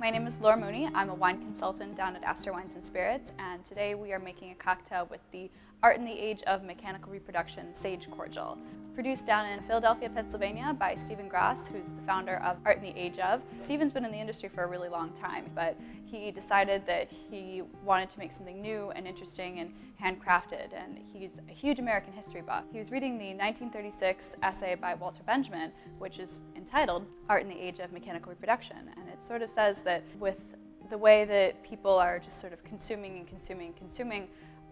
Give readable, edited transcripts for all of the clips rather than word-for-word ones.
My name is Laura Mooney. I'm a wine consultant down at Astor Wines and Spirits, and today we are making a cocktail with the Art in the Age of Mechanical Reproduction Sage Cordial. It's produced down in Philadelphia, Pennsylvania by Stephen Grass, who's the founder of Art in the Age of. Stephen's been in the industry for a really long time, but he decided that he wanted to make something new and interesting and handcrafted, and he's a huge American history buff. He was reading the 1936 essay by Walter Benjamin, which is entitled Art in the Age of Mechanical Reproduction, and it sort of says that with the way that people are just sort of consuming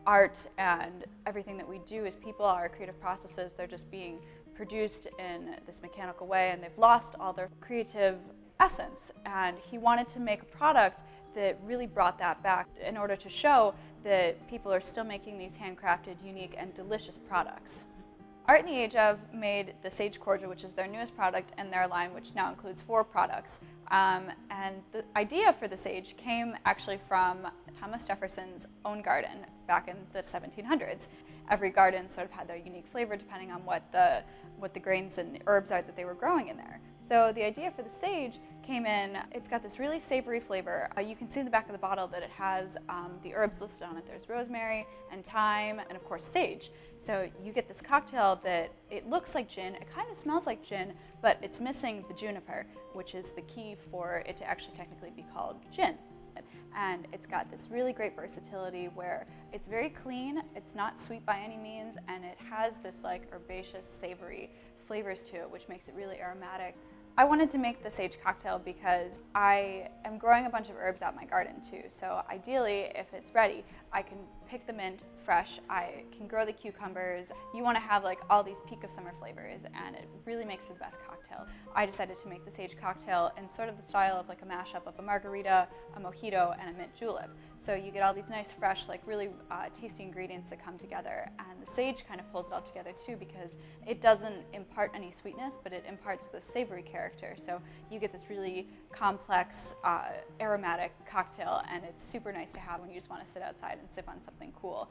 art, and everything that we do as people, our creative processes, they're just being produced in this mechanical way, and they've lost all their creative essence. And he wanted to make a product that really brought that back in order to show that people are still making these handcrafted, unique, and delicious products. Art in the Age of made the Sage Cordial, which is their newest product in their line, which now includes 4 products. And the idea for the Sage came actually from Thomas Jefferson's own garden back in the 1700s. Every garden sort of had their unique flavor depending on what the grains and herbs are that they were growing in there. So the idea for the Sage came in, it's got this really savory flavor. You can see in the back of the bottle that it has the herbs listed on it. There's rosemary and thyme and of course sage. So you get this cocktail that it looks like gin, it kind of smells like gin, but it's missing the juniper, which is the key for it to actually technically be called gin. And it's got this really great versatility where it's very clean, it's not sweet by any means, and it has this like herbaceous, savory flavors to it, which makes it really aromatic. I wanted to make the Sage cocktail because I am growing a bunch of herbs out in my garden too. So ideally, if it's ready, I can pick the mint fresh, I can grow the cucumbers. You want to have like all these peak of summer flavors, and it really makes for the best cocktail. I decided to make the Sage cocktail in sort of the style of like a mashup of a margarita, a mojito, and a mint julep. So you get all these nice, fresh, like really tasty ingredients that come together, and the Sage kind of pulls it all together too because it doesn't impart any sweetness, but it imparts the savory character. So you get this really complex, aromatic cocktail, and it's super nice to have when you just want to sit outside and sip on something cool.